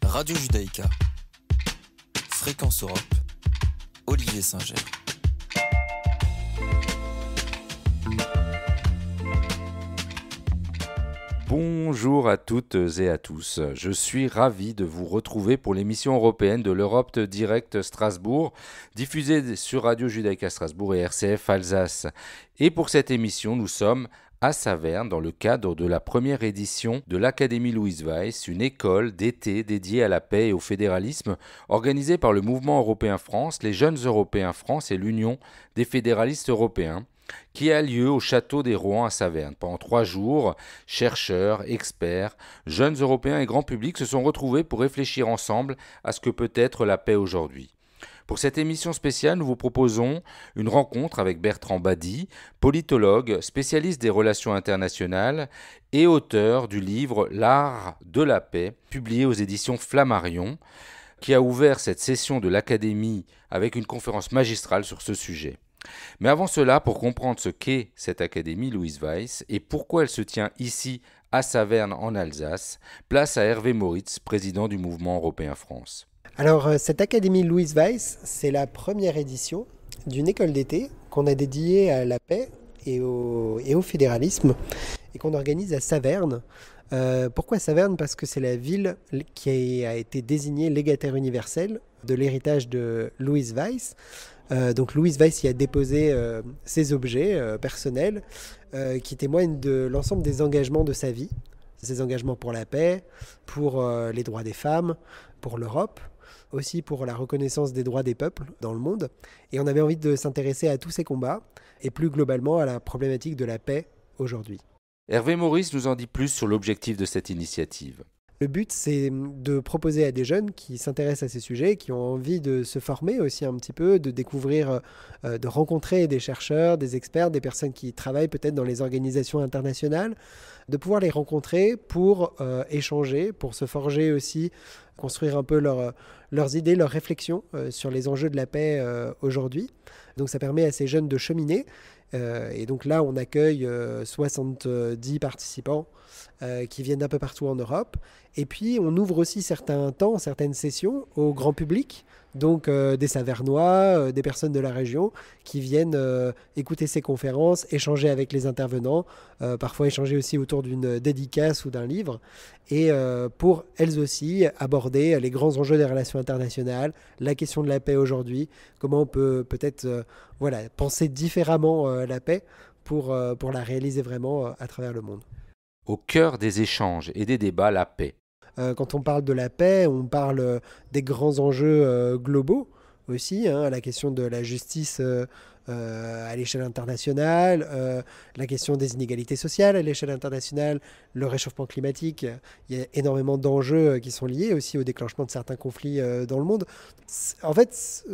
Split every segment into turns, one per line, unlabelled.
Radio Judaïka, Fréquence Europe, Olivier Singer.
Bonjour à toutes et à tous, je suis ravi de vous retrouver pour l'émission européenne de l'Europe Direct Strasbourg, diffusée sur Radio Judaïka Strasbourg et RCF Alsace. Et pour cette émission, nous sommes à Saverne dans le cadre de la première édition de l'Académie Louis Weiss, une école d'été dédiée à la paix et au fédéralisme organisée par le Mouvement Européen France, les Jeunes Européens France et l'Union des fédéralistes européens, qui a lieu au Château des Rohan à Saverne. Pendant 3 jours, chercheurs, experts, jeunes Européens et grand public se sont retrouvés pour réfléchir ensemble à ce que peut être la paix aujourd'hui. Pour cette émission spéciale, nous vous proposons une rencontre avec Bertrand Badi, politologue, spécialiste des relations internationales et auteur du livre L'art de la paix, publié aux éditions Flammarion, qui a ouvert cette session de l'Académie avec une conférence magistrale sur ce sujet. Mais avant cela, pour comprendre ce qu'est cette Académie Louis Weiss et pourquoi elle se tient ici à Saverne en Alsace, place à Hervé Moritz, président du Mouvement Européen France.
Alors cette Académie Louis Weiss, c'est la première édition d'une école d'été qu'on a dédiée à la paix et au fédéralisme et qu'on organise à Saverne. Pourquoi Saverne ? Parce que c'est la ville qui a été désignée légataire universel de l'héritage de Louis Weiss. Donc Louis Weiss y a déposé ses objets personnels qui témoignent de l'ensemble des engagements de sa vie. Ses engagements pour la paix, pour les droits des femmes, pour l'Europe, aussi pour la reconnaissance des droits des peuples dans le monde. Et on avait envie de s'intéresser à tous ces combats et plus globalement à la problématique de la paix aujourd'hui.
Hervé Maurice nous en dit plus sur l'objectif de cette initiative.
Le but, c'est de proposer à des jeunes qui s'intéressent à ces sujets, qui ont envie de se former aussi un petit peu, de découvrir, de rencontrer des chercheurs, des experts, des personnes qui travaillent peut-être dans les organisations internationales, de pouvoir les rencontrer pour échanger, pour se forger aussi, construire un peu leurs idées, leurs réflexions sur les enjeux de la paix aujourd'hui. Donc ça permet à ces jeunes de cheminer. Et donc là, on accueille 70 participants qui viennent d'un peu partout en Europe. Et puis, on ouvre aussi certaines sessions au grand public, donc des Savernois, des personnes de la région qui viennent écouter ces conférences, échanger avec les intervenants, parfois échanger aussi autour d'une dédicace ou d'un livre, et pour elles aussi aborder les grands enjeux des relations internationales, la question de la paix aujourd'hui, comment on peut peut-être penser différemment la paix pour la réaliser vraiment à travers le monde.
Au cœur des échanges et des débats, la paix.
Quand on parle de la paix, on parle des grands enjeux globaux aussi, la question de la justice à l'échelle internationale, la question des inégalités sociales à l'échelle internationale, le réchauffement climatique. Il y a énormément d'enjeux qui sont liés aussi au déclenchement de certains conflits dans le monde. En fait,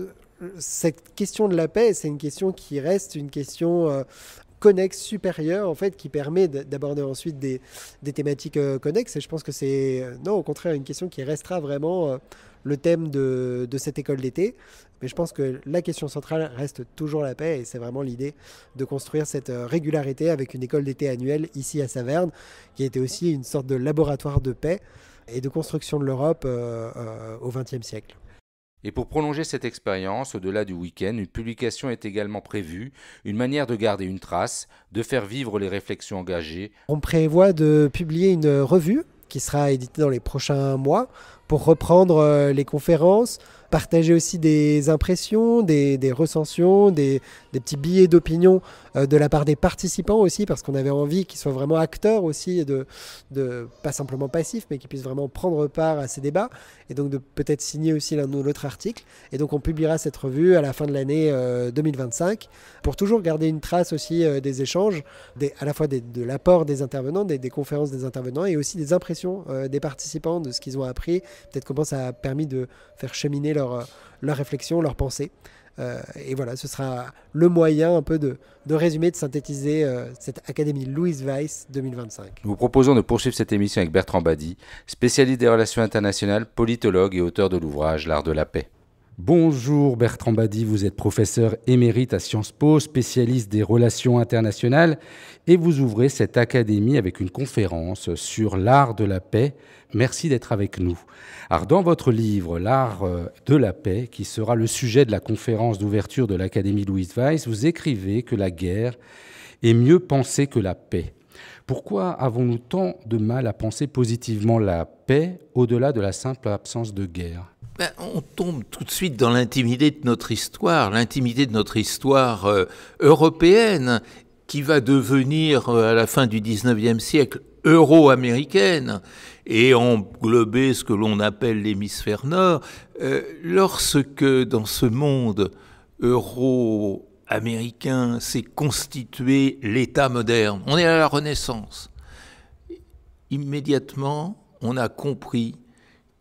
cette question de la paix, c'est une question qui reste une question connexe, supérieure, en fait, qui permet d'aborder ensuite des thématiques connexes. Et je pense que c'est, au contraire, une question qui restera vraiment le thème de cette école d'été. Mais je pense que la question centrale reste toujours la paix, et c'est vraiment l'idée de construire cette régularité avec une école d'été annuelle ici à Saverne, qui a été aussi une sorte de laboratoire de paix et de construction de l'Europe au XXe siècle.
Et pour prolonger cette expérience, au-delà du week-end, une publication est également prévue, une manière de garder une trace, de faire vivre les réflexions engagées.
On prévoit de publier une revue qui sera éditée dans les prochains mois pour reprendre les conférences, partager aussi des impressions, des recensions, des petits billets d'opinion de la part des participants aussi, parce qu'on avait envie qu'ils soient vraiment acteurs aussi, de pas simplement passifs, mais qu'ils puissent vraiment prendre part à ces débats, et donc de peut-être signer aussi l'un ou l'autre article. Et donc on publiera cette revue à la fin de l'année 2025, pour toujours garder une trace aussi des échanges, à la fois de l'apport des intervenants, des conférences des intervenants, et aussi des impressions des participants, de ce qu'ils ont appris, peut-être comment ça a permis de faire cheminer leur réflexion, leur pensée. Et voilà, ce sera le moyen un peu de résumer, de synthétiser cette Académie Louis Weiss 2025.
Nous vous proposons de poursuivre cette émission avec Bertrand Badi, spécialiste des relations internationales, politologue et auteur de l'ouvrage L'art de la paix. Bonjour Bertrand Badi, vous êtes professeur émérite à Sciences Po, spécialiste des relations internationales, et vous ouvrez cette académie avec une conférence sur l'art de la paix. Merci d'être avec nous. Alors, dans votre livre, L'art de la paix, qui sera le sujet de la conférence d'ouverture de l'Académie Louis Weiss, vous écrivez que la guerre est mieux pensée que la paix. Pourquoi avons-nous tant de mal à penser positivement la paix au-delà de la simple absence de guerre ?
On tombe tout de suite dans l'intimité de notre histoire européenne, qui va devenir, à la fin du XIXe siècle, euro-américaine, et englober ce que l'on appelle l'hémisphère nord. Lorsque, dans ce monde euro-américain, s'est constitué l'État moderne, on est à la Renaissance, immédiatement, on a compris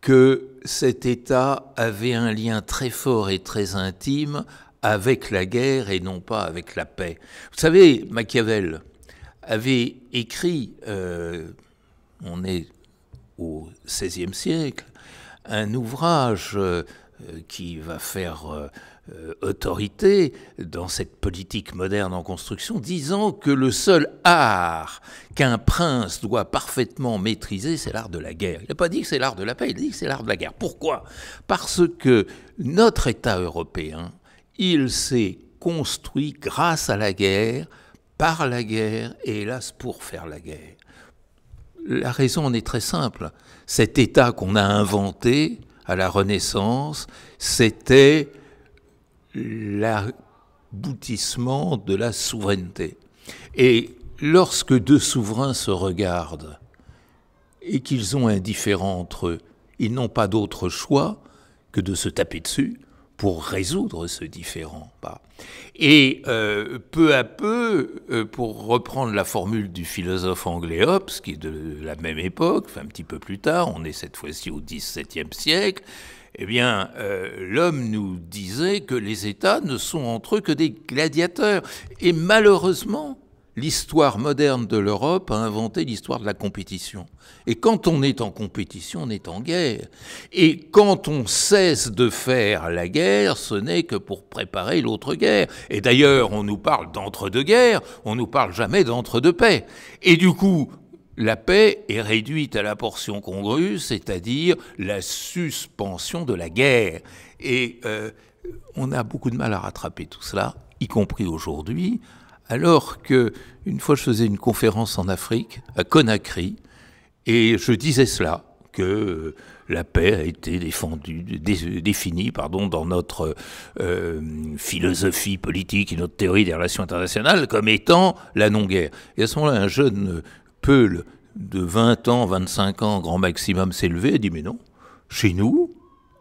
que cet État avait un lien très fort et très intime avec la guerre et non pas avec la paix. Vous savez, Machiavel avait écrit, on est au XVIe siècle, un ouvrage qui va faire autorité dans cette politique moderne en construction, disant que le seul art qu'un prince doit parfaitement maîtriser, c'est l'art de la guerre. Il n'a pas dit que c'est l'art de la paix, il a dit que c'est l'art de la guerre. Pourquoi ? Parce que notre État européen, il s'est construit grâce à la guerre, par la guerre et hélas pour faire la guerre. La raison en est très simple. Cet État qu'on a inventé à la Renaissance, c'était l'aboutissement de la souveraineté. Et lorsque deux souverains se regardent et qu'ils ont un différend entre eux, ils n'ont pas d'autre choix que de se taper dessus pour résoudre ce différend. Et peu à peu, pour reprendre la formule du philosophe anglais Hobbes, qui est de la même époque, enfin un petit peu plus tard, on est cette fois-ci au XVIIe siècle, eh bien, l'homme nous disait que les États ne sont entre eux que des gladiateurs. Et malheureusement, l'histoire moderne de l'Europe a inventé l'histoire de la compétition. Et quand on est en compétition, on est en guerre. Et quand on cesse de faire la guerre, ce n'est que pour préparer l'autre guerre. Et d'ailleurs, on nous parle d'entre-deux-guerres, on nous parle jamais d'entre-deux-paix. Et du coup, la paix est réduite à la portion congrue, c'est-à-dire la suspension de la guerre. Et on a beaucoup de mal à rattraper tout cela, y compris aujourd'hui, alors qu'une fois je faisais une conférence en Afrique, à Conakry, et je disais cela, que la paix a été définie dans notre philosophie politique et notre théorie des relations internationales comme étant la non-guerre. Et à ce moment-là, un jeune Peul de 20 ans, 25 ans, grand maximum, s'est levé et dit « Mais non, chez nous,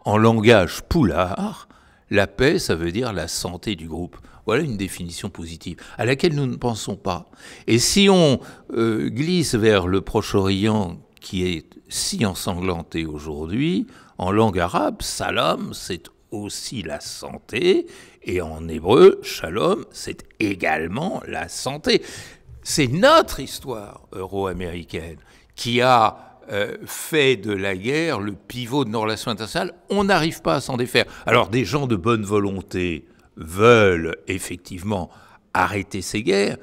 en langage poulard, la paix, ça veut dire la santé du groupe. » Voilà une définition positive, à laquelle nous ne pensons pas. Et si on glisse vers le Proche-Orient, qui est si ensanglanté aujourd'hui, en langue arabe, salam, c'est aussi la santé, et en hébreu, shalom, c'est également la santé. C'est notre histoire euro-américaine qui a fait de la guerre le pivot de nos relations internationales. On n'arrive pas à s'en défaire. Alors des gens de bonne volonté veulent effectivement arrêter ces guerres,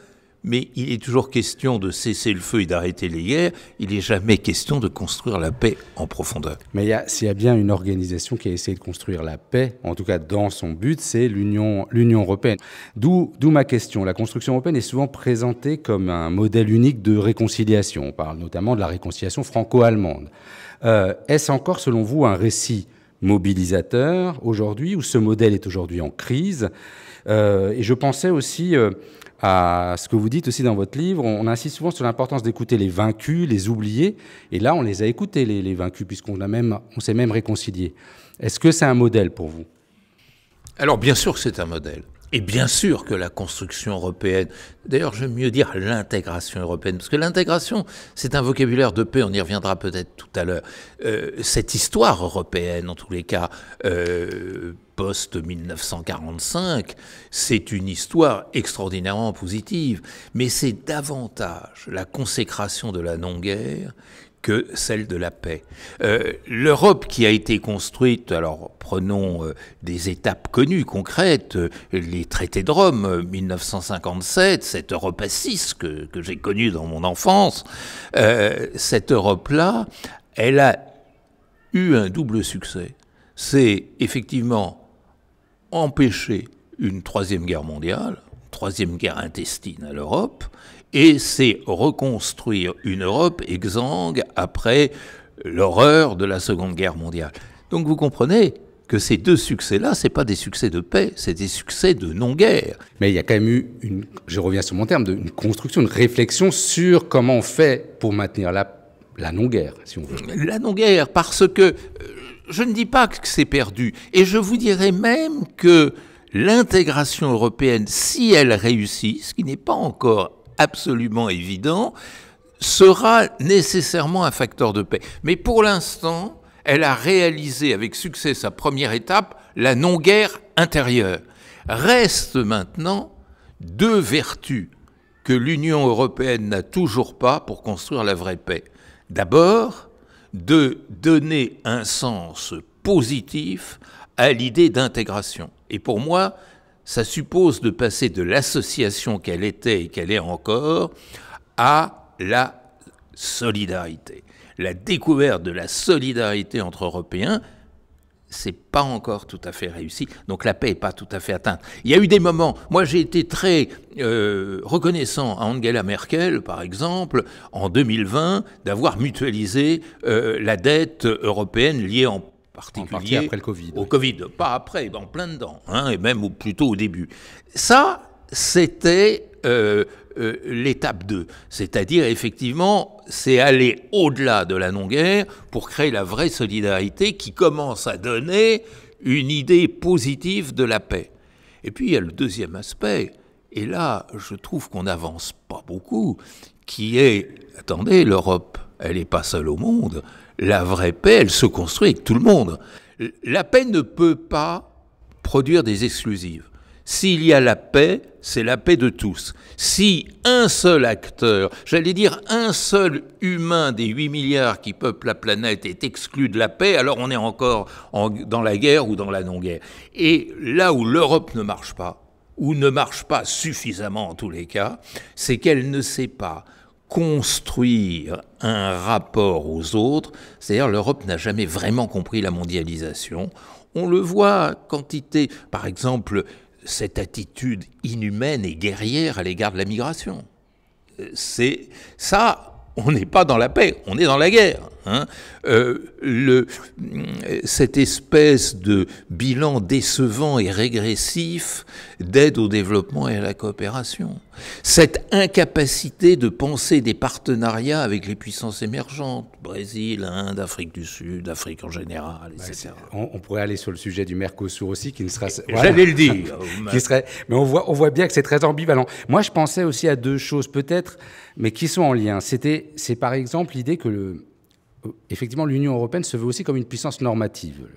mais il est toujours question de cesser le feu et d'arrêter les guerres. Il n'est jamais question de construire la paix en profondeur.
Mais s'il y a bien une organisation qui a essayé de construire la paix, en tout cas dans son but, c'est l'Union européenne. D'où ma question. La construction européenne est souvent présentée comme un modèle unique de réconciliation. On parle notamment de la réconciliation franco-allemande. Est-ce encore, selon vous, un récit mobilisateur aujourd'hui, ou ce modèle est aujourd'hui en crise? Et je pensais aussi à ce que vous dites aussi dans votre livre. On insiste souvent sur l'importance d'écouter les vaincus, les oubliés, et là on les a écoutés, les vaincus, puisqu'on s'est même réconcilié. Est-ce que c'est un modèle pour vous?
Alors bien sûr que c'est un modèle. Et bien sûr que la construction européenne, d'ailleurs j'aime mieux dire l'intégration européenne, parce que l'intégration, c'est un vocabulaire de paix, on y reviendra peut-être tout à l'heure. Cette histoire européenne, en tous les cas, post-1945, c'est une histoire extraordinairement positive, mais c'est davantage la consécration de la non-guerre que celle de la paix. L'Europe qui a été construite, alors prenons des étapes connues, concrètes, les traités de Rome, 1957, cette Europe à 6 que j'ai connue dans mon enfance, cette Europe-là, elle a eu un double succès. C'est effectivement empêcher une troisième guerre mondiale, troisième guerre intestine à l'Europe, et c'est reconstruire une Europe exsangue après l'horreur de la Seconde Guerre mondiale. Donc vous comprenez que ces deux succès-là, ce n'est pas des succès de paix, c'est des succès de non-guerre.
Mais il y a quand même eu, je reviens sur mon terme, une construction, une réflexion sur comment on fait pour maintenir la non-guerre, si on veut.
La non-guerre, parce que je ne dis pas que c'est perdu, et je vous dirais même que l'intégration européenne, si elle réussit, ce qui n'est pas encore absolument évident, sera nécessairement un facteur de paix. Mais pour l'instant, elle a réalisé avec succès sa première étape, la non-guerre intérieure. Reste maintenant deux vertus que l'Union européenne n'a toujours pas pour construire la vraie paix. D'abord, de donner un sens positif à l'idée d'intégration. Et pour moi, ça suppose de passer de l'association qu'elle était et qu'elle est encore à la solidarité. La découverte de la solidarité entre Européens, c'est pas encore tout à fait réussi. Donc la paix n'est pas tout à fait atteinte. Il y a eu des moments, moi j'ai été très reconnaissant à Angela Merkel, par exemple, en 2020, d'avoir mutualisé la dette européenne liée en particulier
après le Covid.
Au Covid, pas après, en plein dedans, hein, et même plutôt au début. Ça, c'était l'étape 2. C'est-à-dire, effectivement, c'est aller au-delà de la non-guerre pour créer la vraie solidarité qui commence à donner une idée positive de la paix. Et puis, il y a le deuxième aspect, et là, je trouve qu'on n'avance pas beaucoup, qui est, attendez, l'Europe, elle n'est pas seule au monde. La vraie paix, elle se construit avec tout le monde. La paix ne peut pas produire des exclusives. S'il y a la paix, c'est la paix de tous. Si un seul acteur, j'allais dire un seul humain des 8 milliards qui peuplent la planète est exclu de la paix, alors on est encore dans la guerre ou dans la non-guerre. Et là où l'Europe ne marche pas, ou ne marche pas suffisamment en tous les cas, c'est qu'elle ne sait pas construire un rapport aux autres. C'est-à-dire l'Europe n'a jamais vraiment compris la mondialisation. On le voit quantité, par exemple, cette attitude inhumaine et guerrière à l'égard de la migration. C'est ça, on n'est pas dans la paix, on est dans la guerre. Hein. Cette espèce de bilan décevant et régressif d'aide au développement et à la coopération. Cette incapacité de penser des partenariats avec les puissances émergentes, Brésil, Inde, Afrique du Sud, Afrique en général, etc.
On pourrait aller sur le sujet du Mercosur aussi, qui ne sera...
J'allais le dire.
Mais on voit bien que c'est très ambivalent. Moi, je pensais aussi à deux choses, peut-être, mais qui sont en lien. C'est par exemple l'idée que effectivement, l'Union européenne se veut aussi comme une puissance normative.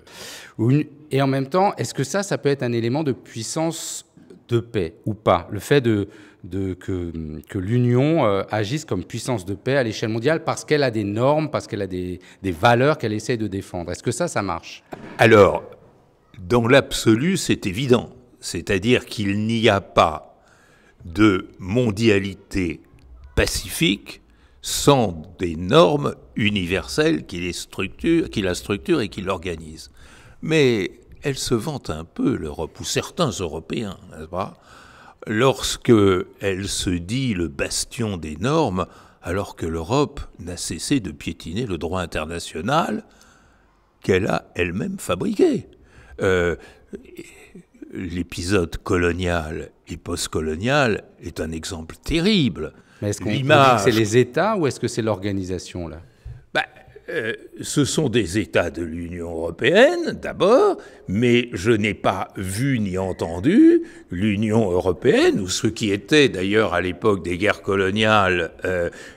Et en même temps, est-ce que ça peut être un élément de puissance de paix ou pas? Le fait que l'Union agisse comme puissance de paix à l'échelle mondiale parce qu'elle a des normes, parce qu'elle a des valeurs qu'elle essaie de défendre. Est-ce que ça marche?
Alors, dans l'absolu, c'est évident. C'est-à-dire qu'il n'y a pas de mondialité pacifique sans des normes universelles qui la structurent et qui l'organisent. Mais elle se vante un peu, l'Europe, ou certains Européens, n'est-ce pas, lorsqu'elle se dit le bastion des normes, alors que l'Europe n'a cessé de piétiner le droit international qu'elle a elle-même fabriqué. L'épisode colonial et postcolonial est un exemple terrible.
Mais est-ce qu'on dit que c'est les États ou est-ce que c'est l'organisation, là?
Ce sont des États de l'Union européenne, d'abord, mais je n'ai pas vu ni entendu l'Union européenne, ou ce qui était d'ailleurs à l'époque des guerres coloniales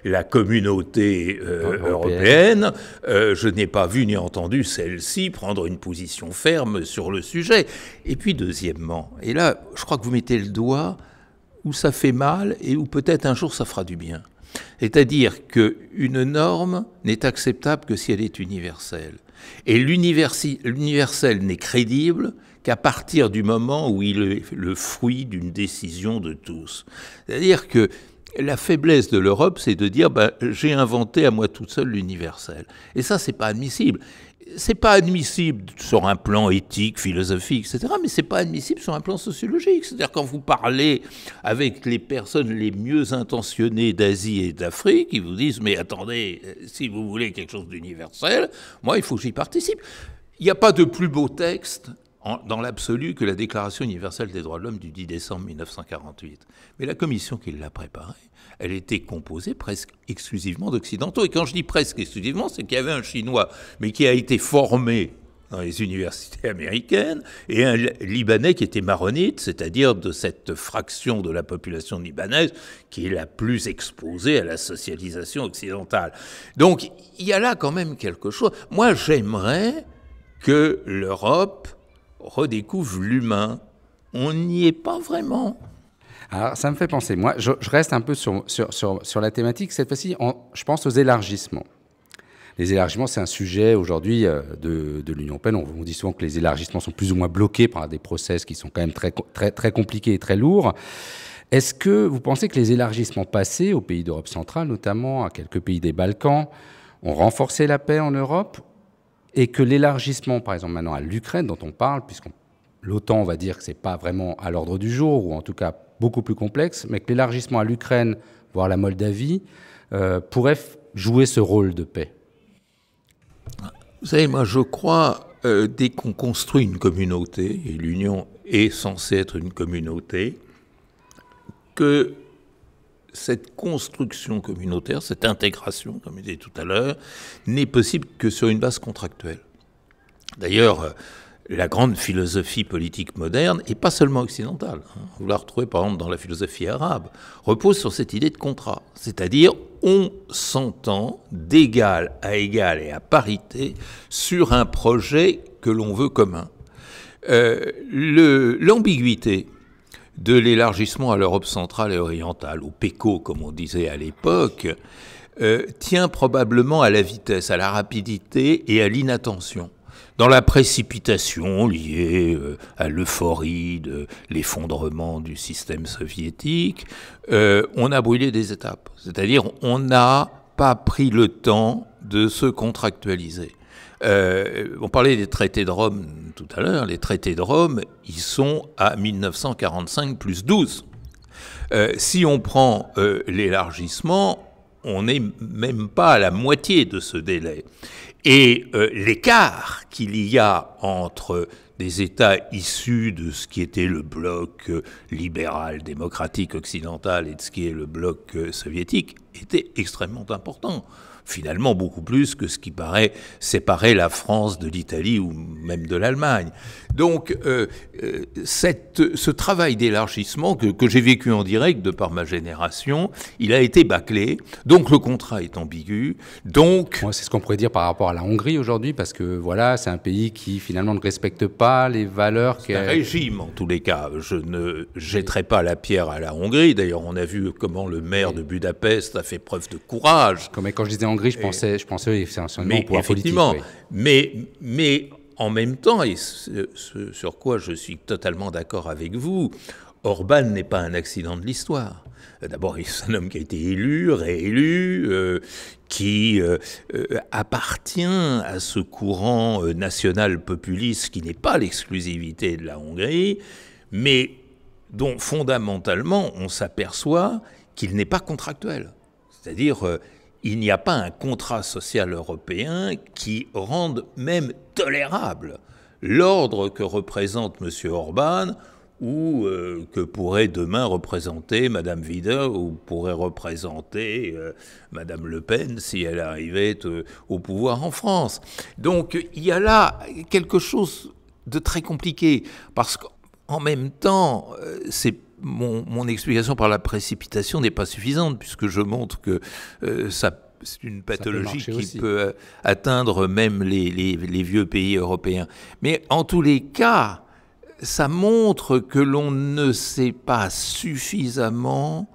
la communauté européenne, je n'ai pas vu ni entendu celle-ci prendre une position ferme sur le sujet. Et puis deuxièmement, et là je crois que vous mettez le doigt où ça fait mal et où peut-être un jour ça fera du bien. C'est-à-dire qu'une norme n'est acceptable que si elle est universelle. Et l'universel n'est crédible qu'à partir du moment où il est le fruit d'une décision de tous. C'est-à-dire que la faiblesse de l'Europe, c'est de dire j'ai inventé à moi toute seule l'universel. Et ça, c'est pas admissible. C'est pas admissible sur un plan éthique, philosophique, etc., mais c'est pas admissible sur un plan sociologique. C'est-à-dire quand vous parlez avec les personnes les mieux intentionnées d'Asie et d'Afrique, ils vous disent mais attendez, si vous voulez quelque chose d'universel, moi il faut que j'y participe. Il n'y a pas de plus beau texte dans l'absolu que la Déclaration universelle des droits de l'homme du 10 décembre 1948. Mais la commission qui l'a préparée, elle était composée presque exclusivement d'Occidentaux. Et quand je dis presque exclusivement, c'est qu'il y avait un Chinois, mais qui a été formé dans les universités américaines, et un Libanais qui était maronite, c'est-à-dire de cette fraction de la population libanaise qui est la plus exposée à la socialisation occidentale. Donc, il y a là quand même quelque chose. Moi, j'aimerais que l'Europe redécouvre l'humain. On n'y est pas vraiment.
Alors, ça me fait penser. Moi, je reste un peu sur la thématique. Cette fois-ci, je pense aux élargissements. Les élargissements, c'est un sujet aujourd'hui de l'Union européenne. On dit souvent que les élargissements sont plus ou moins bloqués par des process qui sont quand même très compliqués et très lourds. Est-ce que vous pensez que les élargissements passés aux pays d'Europe centrale, notamment à quelques pays des Balkans, ont renforcé la paix en Europe, et que l'élargissement, par exemple maintenant à l'Ukraine, dont on parle, puisque l'OTAN, on va dire que ce n'est pas vraiment à l'ordre du jour, ou en tout cas beaucoup plus complexe, mais que l'élargissement à l'Ukraine, voire la Moldavie, pourrait jouer ce rôle de paix?
Vous savez, moi je crois, dès qu'on construit une communauté, et l'Union est censée être une communauté, que cette construction communautaire, cette intégration, comme je disais tout à l'heure, n'est possible que sur une base contractuelle. D'ailleurs, la grande philosophie politique moderne, et pas seulement occidentale, vous la retrouvez par exemple dans la philosophie arabe, repose sur cette idée de contrat. C'est-à-dire, on s'entend d'égal à égal et à parité sur un projet que l'on veut commun. L'ambiguïté de l'élargissement à l'Europe centrale et orientale, au PECO, comme on disait à l'époque, tient probablement à la vitesse, à la rapidité et à l'inattention. Dans la précipitation liée à l'euphorie de l'effondrement du système soviétique, on a brûlé des étapes. C'est-à-dire, on n'a pas pris le temps de se contractualiser. On parlait des traités de Rome tout à l'heure. Les traités de Rome, ils sont à 1945 plus 12. Si on prend l'élargissement, on n'est même pas à la moitié de ce délai. Et l'écart qu'il y a entre des États issus de ce qui était le bloc libéral, démocratique occidental et de ce qui est le bloc soviétique était extrêmement important. Finalement, beaucoup plus que ce qui paraît séparer la France de l'Italie ou même de l'Allemagne. Donc, ce travail d'élargissement que j'ai vécu en direct de par ma génération, il a été bâclé. Donc, le contrat est ambigu. Donc,
c'est ce qu'on pourrait dire par rapport à la Hongrie aujourd'hui, parce que voilà, c'est un pays qui finalement ne respecte pas les valeurs.
C'est un régime en tous les cas. Je ne jetterai pas la pierre à la Hongrie. D'ailleurs, on a vu comment le maire de Budapest a fait preuve de courage.
Comme quand je disais Hongrie, je pensais c'est un nom pour un politique. Oui.
Mais en même temps, et ce sur quoi je suis totalement d'accord avec vous, Orban n'est pas un accident de l'histoire. D'abord, c'est un homme qui a été élu, réélu, qui appartient à ce courant national populiste qui n'est pas l'exclusivité de la Hongrie, mais dont fondamentalement on s'aperçoit qu'il n'est pas contractuel. C'est-à-dire, il n'y a pas un contrat social européen qui rende même tolérable l'ordre que représente M. Orban ou que pourrait demain représenter Mme Wieler ou pourrait représenter Mme Le Pen si elle arrivait au pouvoir en France. Donc il y a là quelque chose de très compliqué parce qu'en même temps, mon explication par la précipitation n'est pas suffisante puisque je montre que c'est une pathologie qui peut atteindre même les vieux pays européens. Mais en tous les cas, ça montre que l'on ne sait pas suffisamment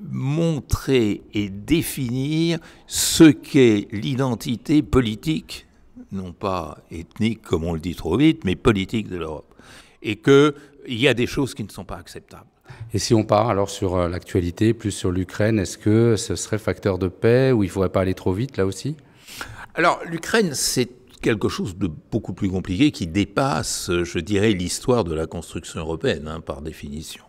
montrer et définir ce qu'est l'identité politique, non pas ethnique comme on le dit trop vite, mais politique de l'Europe. Et qu'il y a des choses qui ne sont pas acceptables.
Et si on part alors sur l'actualité, plus sur l'Ukraine, est-ce que ce serait facteur de paix ou il ne faudrait pas aller trop vite là aussi?
Alors l'Ukraine, c'est quelque chose de beaucoup plus compliqué qui dépasse, je dirais, l'histoire de la construction européenne, hein, par définition.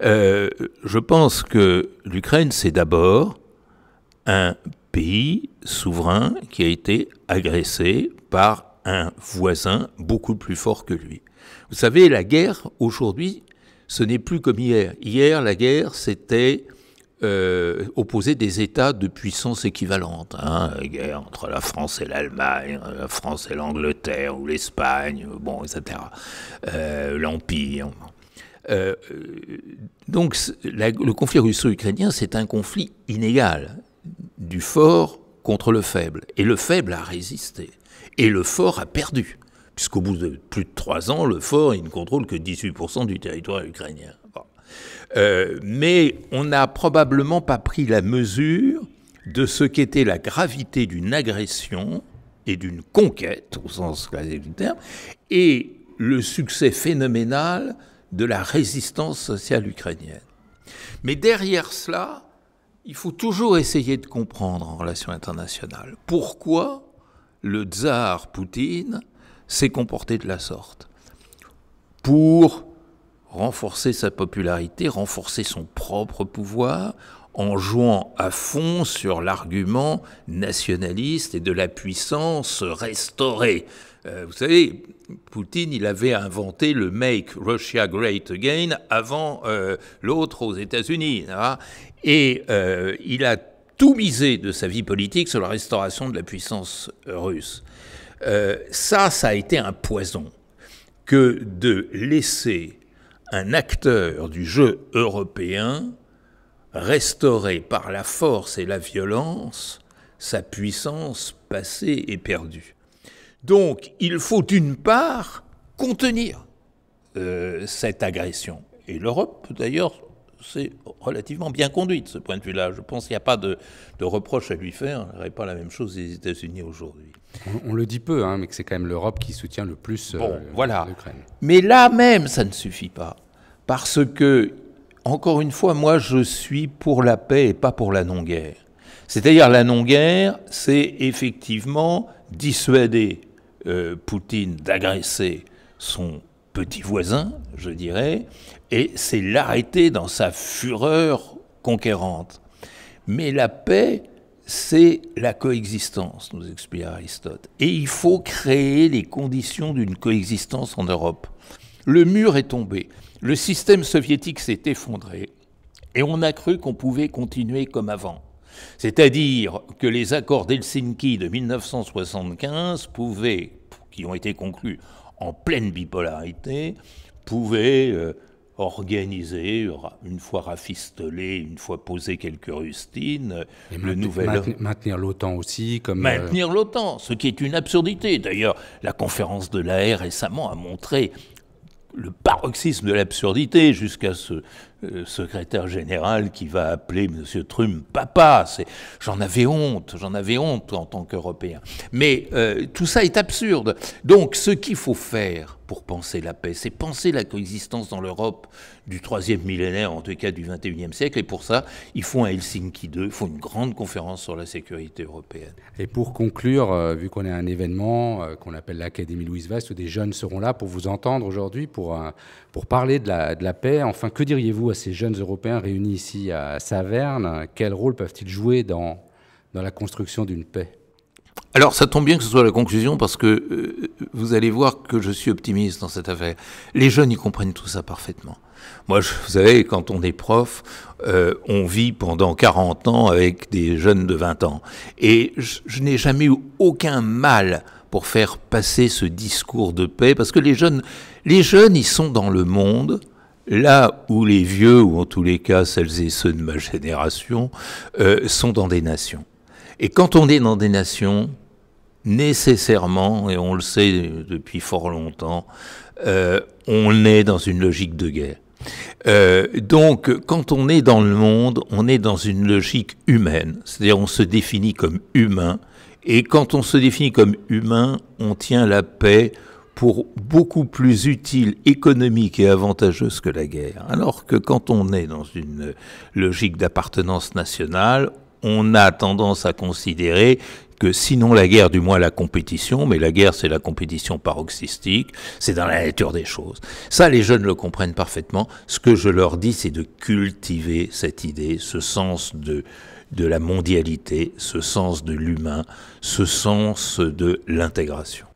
Je pense que l'Ukraine, c'est d'abord un pays souverain qui a été agressé par un voisin beaucoup plus fort que lui. Vous savez, la guerre, aujourd'hui, ce n'est plus comme hier. Hier, la guerre, c'était opposer des États de puissance équivalente. Hein, la guerre entre la France et l'Allemagne, la France et l'Angleterre, ou l'Espagne, bon, etc. L'Empire. Donc, le conflit russo-ukrainien, c'est un conflit inégal, du fort contre le faible. Et le faible a résisté. Et le fort a perdu. Puisqu'au bout de plus de 3 ans, le fort, il ne contrôle que 18% du territoire ukrainien. Bon. Mais on n'a probablement pas pris la mesure de ce qu'était la gravité d'une agression et d'une conquête, au sens classique du terme, et le succès phénoménal de la résistance sociale ukrainienne. Mais derrière cela, il faut toujours essayer de comprendre en relations internationales pourquoi le tsar Poutine s'est comporté de la sorte. Pour renforcer sa popularité, renforcer son propre pouvoir, en jouant à fond sur l'argument nationaliste et de la puissance restaurée. Vous savez, Poutine, il avait inventé le « Make Russia Great Again » avant l'autre aux États-Unis. Hein, et il a tout misé de sa vie politique sur la restauration de la puissance russe. Ça a été un poison que de laisser un acteur du jeu européen restaurer par la force et la violence sa puissance passée et perdue. Donc, il faut d'une part contenir cette agression. Et l'Europe, d'ailleurs, c'est relativement bien conduit de ce point de vue-là. Je pense qu'il n'y a pas de reproche à lui faire. Il n'y aurait pas la même chose des États-Unis aujourd'hui.
On le dit peu, hein, mais que c'est quand même l'Europe qui soutient le plus
voilà.
l'Ukraine.
Mais là même, ça ne suffit pas. Parce que, encore une fois, moi, je suis pour la paix et pas pour la non-guerre. C'est-à-dire, la non-guerre, c'est effectivement dissuader Poutine d'agresser son petit voisin, je dirais, et c'est l'arrêter dans sa fureur conquérante. Mais la paix, c'est la coexistence, nous explique Aristote. Et il faut créer les conditions d'une coexistence en Europe. Le mur est tombé, le système soviétique s'est effondré, et on a cru qu'on pouvait continuer comme avant. C'est-à-dire que les accords d'Helsinki de 1975 qui ont été conclus en pleine bipolarité, pouvaient organiser, une fois rafistolé, une fois posé quelques rustines,
et
le nouvel...
Maintenir l'OTAN aussi.
Maintenir l'OTAN, ce qui est une absurdité. D'ailleurs, la conférence de La Haye récemment a montré le paroxysme de l'absurdité jusqu'à ce secrétaire général qui va appeler M. Trump papa. J'en avais honte en tant qu'Européen. Mais tout ça est absurde. Donc ce qu'il faut faire pour penser la paix, c'est penser la coexistence dans l'Europe du 3e millénaire, en tout cas du 21e siècle. Et pour ça, il faut un Helsinki 2, il faut une grande conférence sur la sécurité européenne.
Et pour conclure, vu qu'on est à un événement qu'on appelle l'Académie Louise Weiss, où des jeunes seront là pour vous entendre aujourd'hui, pour parler de la paix, enfin, que diriez-vous à ces jeunes Européens réunis ici à Saverne? Quel rôle peuvent-ils jouer dans la construction d'une paix?
Alors, ça tombe bien que ce soit la conclusion, parce que vous allez voir que je suis optimiste dans cette affaire. Les jeunes, ils comprennent tout ça parfaitement. Moi, vous savez, quand on est prof, on vit pendant 40 ans avec des jeunes de 20 ans. Et je n'ai jamais eu aucun mal pour faire passer ce discours de paix, parce que les jeunes, ils sont dans le monde, là où les vieux, ou en tous les cas celles et ceux de ma génération, sont dans des nations. Et quand on est dans des nations, nécessairement, et on le sait depuis fort longtemps, on est dans une logique de guerre. Donc, quand on est dans le monde, on est dans une logique humaine, c'est-à-dire on se définit comme humain, et quand on se définit comme humain, on tient la paix pour beaucoup plus utile, économique et avantageuse que la guerre. Alors que quand on est dans une logique d'appartenance nationale, on a tendance à considérer que sinon la guerre, du moins la compétition, mais la guerre c'est la compétition paroxystique, c'est dans la nature des choses. Ça, les jeunes le comprennent parfaitement. Ce que je leur dis, c'est de cultiver cette idée, ce sens de la mondialité, ce sens de l'humain, ce sens de l'intégration.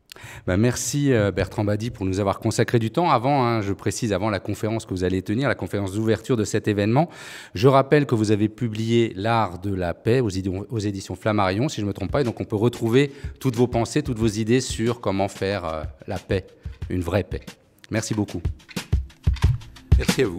Merci Bertrand Badi pour nous avoir consacré du temps. Avant, je précise, avant la conférence que vous allez tenir, la conférence d'ouverture de cet événement, je rappelle que vous avez publié L'Art de la paix aux éditions Flammarion, si je ne me trompe pas, et donc on peut retrouver toutes vos pensées, toutes vos idées sur comment faire la paix, une vraie paix. Merci beaucoup.
Merci à vous.